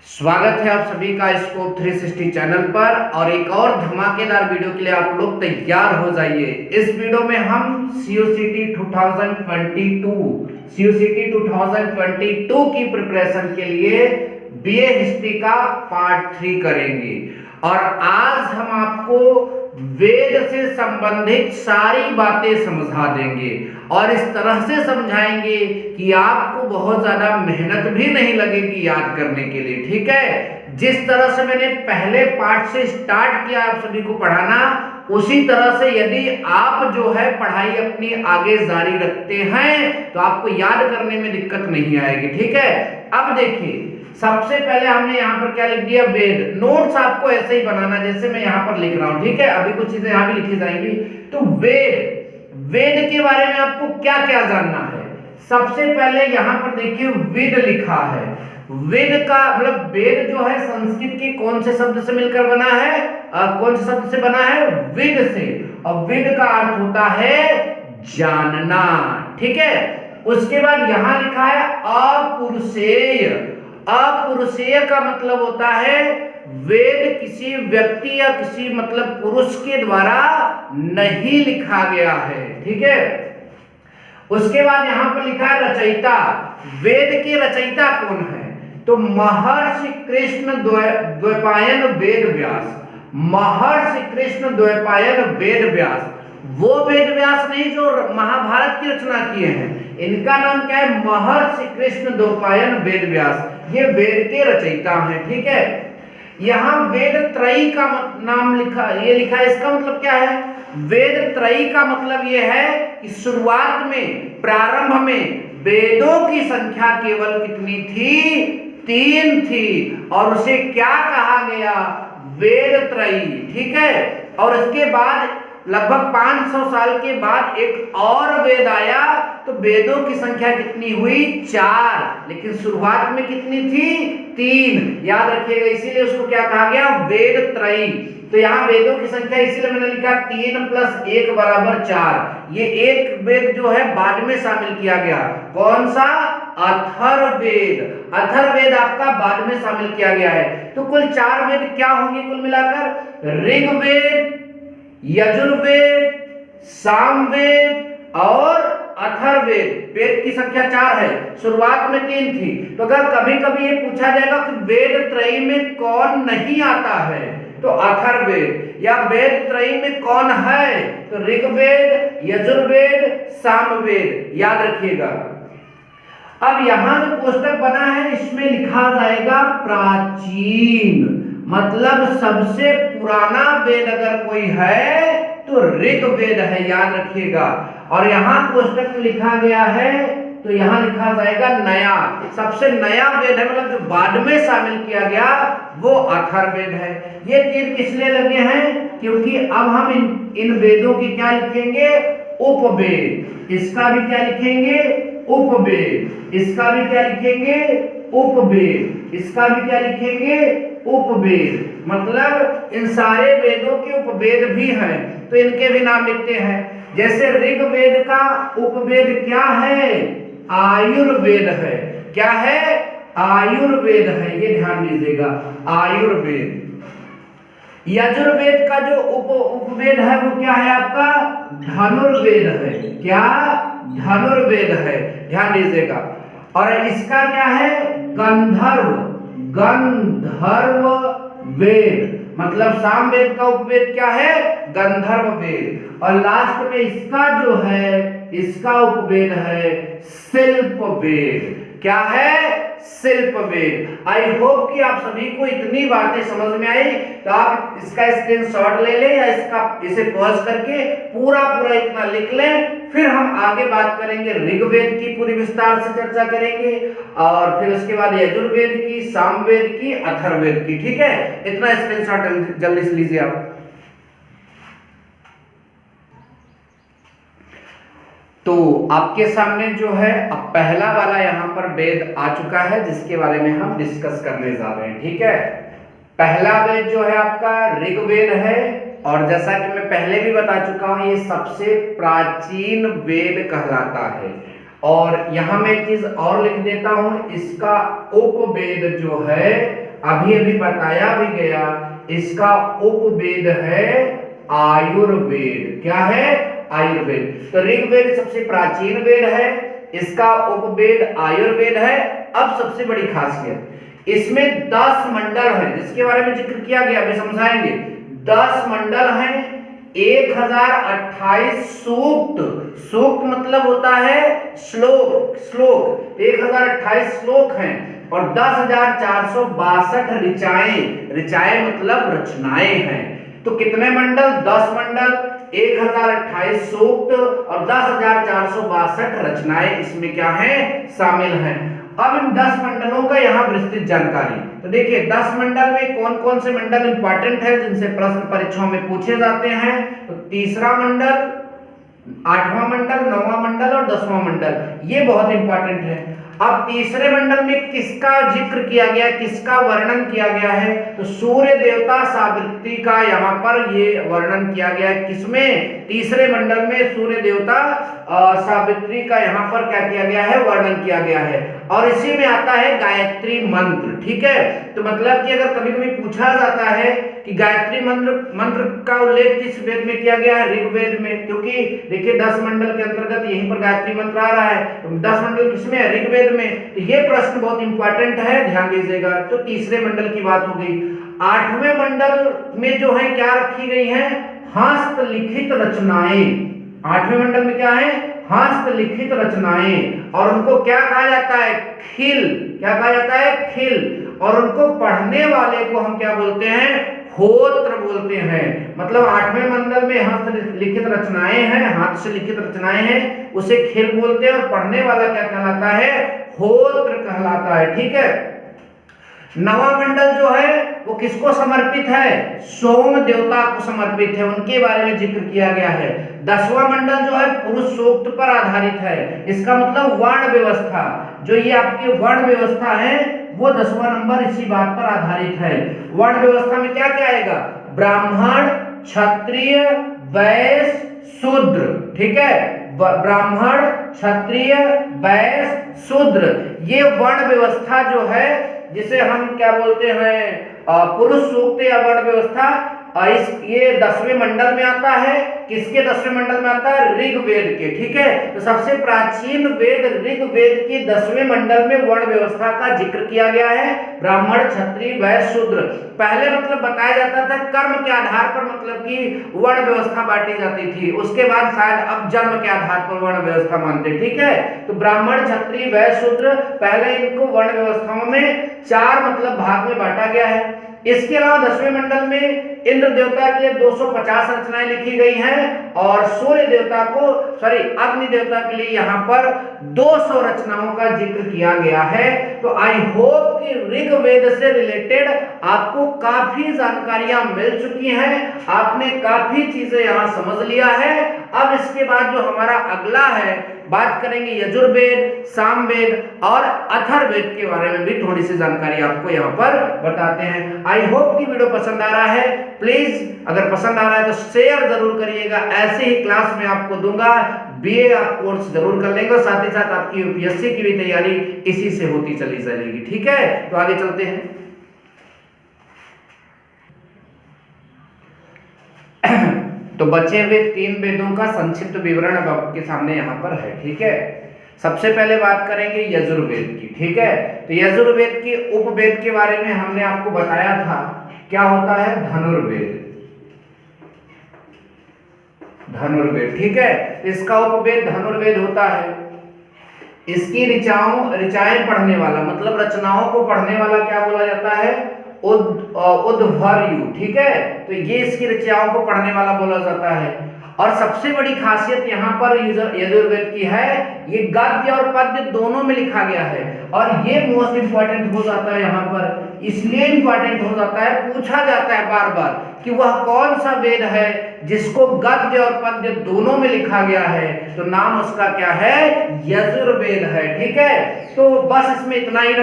स्वागत है आप सभी का स्कोप 360 चैनल पर और एक और धमाकेदार वीडियो के लिए आप लोग तैयार हो जाइए। इस वीडियो में हम COCT 2022 की प्रिपरेशन के लिए BA हिस्ट्री का पार्ट 3 करेंगे और आज हम आपको वेद से संबंधित सारी बातें समझा देंगे और इस तरह से समझाएंगे कि आपको बहुत ज्यादा मेहनत भी नहीं लगेगी याद करने के लिए। ठीक है, जिस तरह से मैंने पहले पार्ट से स्टार्ट किया आप सभी को पढ़ाना, उसी तरह से यदि आप जो है पढ़ाई अपनी आगे जारी रखते हैं तो आपको याद करने में दिक्कत नहीं आएगी। ठीक है, अब देखिए सबसे पहले हमने यहाँ पर क्या लिख दिया, वेद। नोट्स आपको ऐसे ही बनाना जैसे मैं यहाँ पर लिख रहा हूँ। ठीक है, अभी कुछ चीजें यहाँ भी लिखी जाएंगी। तो वेद के बारे में आपको क्या क्या जानना है। सबसे पहले यहाँ पर देखिए वेद लिखा है। वेद का मतलब वेद जो है संस्कृत के कौन से शब्द से मिलकर बना है, कौन से शब्द से बना है, वेद से। और वेद का अर्थ होता है जानना। ठीक है, उसके बाद यहां लिखा है अपुरुषेय। अपुरुषेय का मतलब होता है वेद किसी व्यक्ति या किसी मतलब पुरुष के द्वारा नहीं लिखा गया है। ठीक है, उसके बाद यहां पर लिखा है रचयिता। वेद के रचयिता कौन है, तो महर्षि कृष्ण द्वैपायन वेद व्यास। महर्षि कृष्ण द्वैपायन वेद व्यास, वो वेद व्यास नहीं जो महाभारत की रचना किए हैं, इनका नाम क्या है, महर्षि कृष्ण द्वैपायन वेद व्यास। ये वेद के रचयिता हैं। ठीक है, यहां वेद त्रयी का नाम लिखा है। इसका मतलब क्या है, वेद त्रयी का मतलब यह है कि शुरुआत में, प्रारंभ में वेदों की संख्या केवल कितनी थी, 3 थी और उसे क्या कहा गया, वेद त्रयी। ठीक है, और इसके बाद लगभग 500 साल के बाद एक और वेद आया तो वेदों की संख्या कितनी हुई, 4, लेकिन शुरुआत में कितनी थी, 3। याद रखिएगा, इसीलिए उसको क्या कहा गया, वेद त्रयी। तो यहाँ वेदों की संख्या इसीलिए मैंने लिखा 3 + 1 = 4। ये एक वेद जो है बाद में शामिल किया गया, कौन सा, अथर्ववेद। अथर्ववेद आपका बाद में शामिल किया गया है। तो कुल 4 वेद क्या होंगे कुल मिलाकर, ऋग्वेद, यजुर्वेद, सामवेद और अथर्ववेद। वेद की संख्या 4 है, शुरुआत में 3 थी। तो अगर कभी कभी ये पूछा जाएगा कि वेद त्रयी में कौन नहीं आता है, तो अथर्ववेद। या वेद त्रयी में कौन है, तो ऋग्वेद, यजुर्वेद, सामवेद। याद रखिएगा। अब यहां जो कोष्टक बना है इसमें लिखा जाएगा प्राचीन, मतलब सबसे पुराना वेद अगर कोई है तो ऋग्वेद है। याद रखिएगा। और यहां कोष्टक में लिखा गया है तो यहां लिखा जाएगा नया, सबसे नया वेद है, मतलब जो बाद में शामिल किया गया वो अथर्ववेद है। ये तीर किस लिए लगे हैं, क्योंकि अब हम इन वेदों की क्या लिखेंगे, उपवेद। इसका भी क्या लिखेंगे, उपवेद। इसका भी क्या लिखेंगे, उपवेद। इसका भी क्या लिखेंगे, उपवेद। मतलब इन सारे वेदों के उपवेद भी हैं तो इनके भी नाम लिखते हैं। जैसे ऋग्वेद का उपवेद क्या है, आयुर्वेद है। क्या है, आयुर्वेद है, ये ध्यान दीजिएगा, आयुर्वेद। यजुर्वेद का जो उपवेद है वो क्या है आपका, धनुर्वेद है। क्या, धनुर्वेद है, ध्यान दीजिएगा। और इसका क्या है, गंधर्व, गंधर्व वेद। मतलब सामवेद का उपवेद क्या है, गंधर्व वेद। और लास्ट में इसका जो है, इसका उपवेद है शिल्प वेद। क्या है, शिल्प वेद। आई होप कि आप सभी को इतनी बातें समझ में आई। तो आप इसका स्क्रीनशॉट ले लें या इसे पॉज करके पूरा इतना लिख लें। फिर हम आगे बात करेंगे, ऋग्वेद की पूरी विस्तार से चर्चा करेंगे और फिर उसके बाद यजुर्वेद की, सामवेद की, अथर्ववेद की। ठीक है, इतना स्क्रीनशॉट जल्दी से लीजिए आप। तो आपके सामने जो है अब पहला वाला यहाँ पर वेद आ चुका है जिसके बारे में हम डिस्कस करने जा रहे हैं। ठीक है, पहला वेद जो है आपका ऋग्वेद है और जैसा कि मैं पहले भी बता चुका हूं ये सबसे प्राचीन वेद कहलाता है। और यहां मैं एक चीज और लिख देता हूं, इसका उपवेद जो है अभी अभी बताया भी गया, इसका उपवेद है आयुर्वेद। क्या है? आयुर्वेद। तो ऋग्वेद सबसे प्राचीन वेद है, इसका उपवेद आयुर्वेद है। अब सबसे बड़ी खासियत, इसमें 10 मंडल हैं जिसके बारे में जिक्र किया गया, अभी समझाएंगे। 10 मंडल हैं, 1028 सूक्त, सूक्त मतलब होता है श्लोक, श्लोक 1028 श्लोक हैं और 10,462 ऋचाएं, ऋचाएं मतलब रचनाएं हैं। तो कितने मंडल? 10 मंडल, 1028 सूक्त और 10,462 रचनाएं इसमें क्या है? शामिल हैं। अब इन 10 मंडलों का यहाँ विस्तृत जानकारी। तो देखिए 10 मंडल में कौन कौन से मंडल इंपॉर्टेंट है जिनसे प्रश्न परीक्षाओं में पूछे जाते हैं। तो तीसरा मंडल, 8वां मंडल, 9वां मंडल और 10वां मंडल, ये बहुत इंपॉर्टेंट है। अब तीसरे मंडल में किसका जिक्र किया गया, किसका वर्णन किया गया है? तो सूर्य देवता सावित्री का यहाँ पर ये वर्णन किया गया है। किसमें? तीसरे मंडल में सूर्य देवता सावित्री का यहाँ पर क्या किया गया है? वर्णन किया गया है। और इसी में आता है गायत्री मंत्र। ठीक है, तो मतलब कि अगर कभी कभी पूछा जाता है कि गायत्री मंत्र का उल्लेख किस वेद में किया गया है? ऋग्वेद में, क्योंकि देखिए 10 मंडल के अंतर्गत यहीं पर गायत्री मंत्र आ रहा है। तो 10 मंडल किसमें है? ऋग्वेद में। तो ये प्रश्न बहुत इंपॉर्टेंट है, ध्यान दीजिएगा। तो तीसरे मंडल की बात हो गई। 8वें मंडल में जो है क्या रखी गई है? हस्तलिखित रचनाएं। 8वें मंडल में क्या है? हस्तलिखित रचनाएं। और उनको क्या कहा जाता है? खिल। क्या कहा जाता है? खिल। और उनको पढ़ने वाले को हम क्या बोलते हैं? होत्र बोलते हैं। मतलब 8वें मंडल में हस्तलिखित रचनाएं हैं, हाथ से लिखित रचनाएं हैं, उसे खिल बोलते हैं। और पढ़ने वाला क्या कहलाता है? होत्र कहलाता है। ठीक है। 9वां मंडल जो है वो किसको समर्पित है? सोम देवता को समर्पित है, उनके बारे में जिक्र किया गया है। 10वां मंडल जो है पुरुष सूक्त पर आधारित है। इसका मतलब वर्ण व्यवस्था, जो ये आपकी वर्ण व्यवस्था है वो 10वां नंबर इसी बात पर आधारित है। वर्ण व्यवस्था में क्या क्या आएगा? ब्राह्मण, क्षत्रिय, वैश्य, शूद्र। ठीक है, ब्राह्मण, क्षत्रिय, वैश्य, शूद्र, ये वर्ण व्यवस्था जो है जिसे हम क्या बोलते हैं? पुरुष सूक्त या वर्ण व्यवस्था, ये 10वें मंडल में आता है। किसके 10वें मंडल में आता है? ऋग्वेद के। ठीक है, तो सबसे प्राचीन वेद ऋग्वेद के 10वें मंडल में वर्ण व्यवस्था का जिक्र किया गया है। ब्राह्मण, क्षत्रिय, वैश्य, शूद्र। पहले मतलब बताया जाता था कर्म के आधार पर, मतलब कि वर्ण व्यवस्था बांटी जाती थी। उसके बाद शायद अब जन्म के आधार पर वर्ण व्यवस्था मानते। ठीक है, तो ब्राह्मण, क्षत्रिय, वैश्य, शूद्र, पहले इनको वर्ण व्यवस्थाओं में 4 मतलब भाग में बांटा गया है। इसके अलावा 10वें मंडल में इंद्र देवता के लिए 250 रचनाएं लिखी गई हैं और सूर्य देवता को, अग्नि देवता के लिए यहाँ पर 200 रचनाओं का जिक्र किया गया है। तो आई होप कि ऋग्वेद से रिलेटेड आपको काफी जानकारियां मिल चुकी हैं, आपने काफी चीजें यहाँ समझ लिया है। अब इसके बाद जो हमारा अगला है, बात करेंगे यजुर्वेद, सामवेद और अथर्ववेद के बारे में भी थोड़ी सी जानकारी आपको यहाँ पर बताते हैं। आई होप कि वीडियो पसंद आ रहा है। प्लीज अगर पसंद आ रहा है तो शेयर जरूर करिएगा। ऐसे ही क्लास में आपको दूंगा, बीए आप कोर्स जरूर कर लेंगे, साथ ही साथ आपकी यूपीएससी की भी तैयारी इसी से होती चली जाएगी। ठीक है, तो आगे चलते हैं। तो बचे हुए 3 वेदों का संक्षिप्त विवरण अब आपके सामने यहाँ पर है। ठीक है, सबसे पहले बात करेंगे यजुर्वेद की। ठीक है, तो यजुर्वेद के उपवेद के बारे में हमने आपको बताया था। क्या होता है? धनुर्वेद। धनुर्वेद, ठीक है, इसका उपवेद धनुर्वेद होता है। इसकी ऋचाएं पढ़ने वाला, मतलब रचनाओं को पढ़ने वाला क्या बोला जाता है? उद्भर्यु। ठीक है, तो ये इसकी रचनाओं को पढ़ने वाला बोला जाता है। और सबसे बड़ी खासियत यहाँ पर यजुर्वेद की है, ये गद्य और पद्य दोनों में लिखा गया है। और ये मोस्ट इंपॉर्टेंट हो जाता है यहाँ पर, इसलिए इंपॉर्टेंट हो जाता है, पूछा जाता है बार बार कि वह कौन सा वेद है जिसको गद्य और पद्य दोनों में लिखा गया है, तो नाम उसका क्या है, यजुर्वेद है। ठीक है, तो बस इसमें इतना ही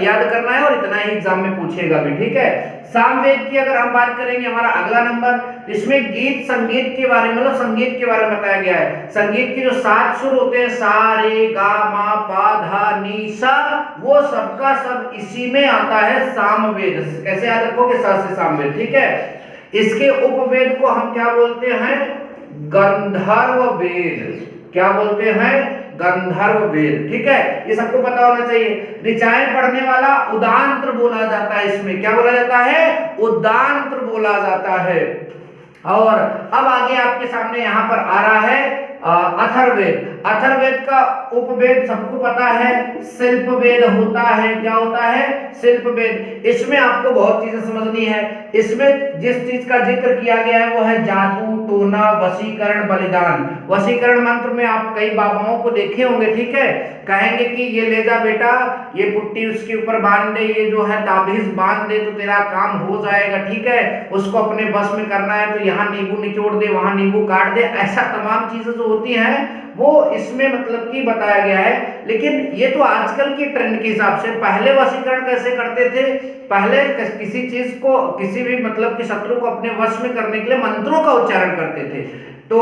याद करना है और इतना ही एग्जाम में पूछेगा भी। ठीक है, सामवेद की अगर हम बात करेंगे, हमारा अगला नंबर, इसमें गीत संगीत के बारे में, मतलब संगीत के बारे में बताया गया है। संगीत के जो 7 सुर होते हैं, सा रे गा मा पा धा नी सा, वो सबका सब इसी में आता है सामवेद। कैसे याद रखोगे, सा से सामवेद। ठीक है, इसके उपवेद को हम क्या बोलते हैं, गंधर्व वेद। क्या बोलते हैं, गंधर्व वेद। ठीक है, ये सबको पता होना चाहिए। ऋचाएं पढ़ने वाला उदांत्र बोला जाता है, इसमें क्या बोला जाता है, उदांत्र बोला जाता है। और अब आगे आपके सामने यहां पर आ रहा है अथर्ववेद। अथर्ववेद का उपवेद सबको पता है, शिल्पवेद होता है। क्या होता है, शिल्पवेद। इसमें आपको बहुत चीजें समझनी है। इसमें जिस चीज का जिक्र किया गया है वो है जादू, टोना, वशीकरण, बलिदान। वशीकरण मंत्र में आप कई बाबाओं को देखे होंगे। ठीक है, कहेंगे कि ये ले जा बेटा, ये पुट्टी उसके ऊपर बांध दे, ये जो है ताबीज बांध दे तो तेरा काम हो जाएगा। ठीक है, उसको अपने बस में करना है तो यहाँ नींबू निचोड़ दे, वहां नींबू काट दे। ऐसा तमाम चीजें जो होती हैं वो इसमें मतलब कि बताया गया है। लेकिन ये तो आजकल के ट्रेंड के हिसाब से, पहले वशीकरण कैसे करते थे, पहले किसी चीज को, किसी भी मतलब कि शत्रु को अपने वश में करने के लिए मंत्रों का उच्चारण करते थे। तो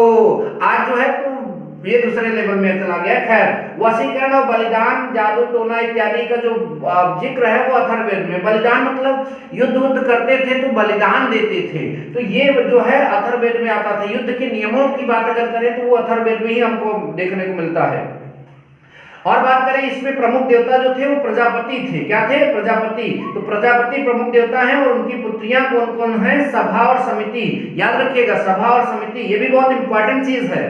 आज जो है तो ये दूसरे लेवल में चला गया। खैर, वशीकरण और बलिदान, जादू टोना इत्यादि का जो जिक्र है वो अथर्ववेद में। बलिदान मतलब युद्ध करते थे तो बलिदान देते थे, तो ये जो है अथर्ववेद में आता था। युद्ध के नियमों की बात अगर करें तो वो अथर्ववेद में ही हमको देखने को मिलता है। और बात करें, इसमें प्रमुख देवता जो थे वो प्रजापति थे। क्या थे, प्रजापति। तो प्रजापति प्रमुख देवता हैं और उनकी पुत्रियां कौन कौन हैं, सभा और समिति। याद रखिएगा, सभा और समिति, ये भी बहुत इंपॉर्टेंट चीज है।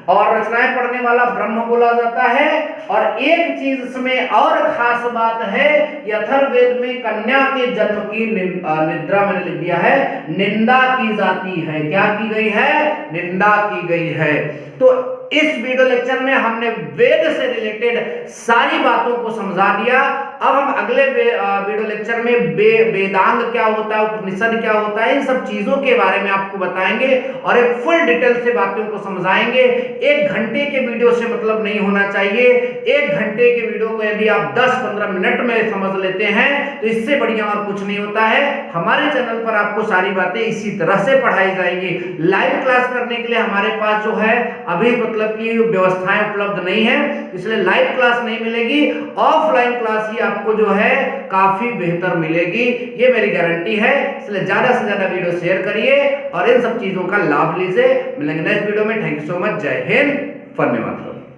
और रचनाएं पढ़ने वाला ब्रह्म बोला जाता है। और एक चीज इसमें और खास बात है, अथर्ववेद में कन्या के जन्म की निद्रा मैंने लिख दिया है, निंदा की जाती है। क्या की गई है, निंदा की गई है। तो इस वीडियो लेक्चर में हमने वेद से रिलेटेड सारी बातों को समझा दिया। अब हम अगले वीडियो लेक्चर में वेदांग क्या होता है, उपनिषद क्या होता है, इन सब चीजों के बारे में आपको बताएंगे और एक फुल डिटेल से बातों को समझाएंगे। 1 घंटे के वीडियो से मतलब नहीं होना चाहिए। 1 घंटे के वीडियो को यदि आप 10-15 मिनट में समझ लेते हैं तो इससे बढ़िया और कुछ नहीं होता है। हमारे चैनल पर आपको सारी बातें इसी तरह से पढ़ाई जाएंगी। लाइव क्लास करने के लिए हमारे पास जो है अभी मतलब की व्यवस्थाएं उपलब्ध नहीं है, इसलिए लाइव क्लास नहीं मिलेगी। ऑफलाइन क्लास ही आपको जो है काफी बेहतर मिलेगी, ये मेरी गारंटी है। इसलिए ज्यादा से ज्यादा वीडियो शेयर करिए और इन सब चीजों का लाभ लीजिए। मिलेंगे नेक्स्ट वीडियो में। Thank you so much. जय हिंद, वंदे मातरम।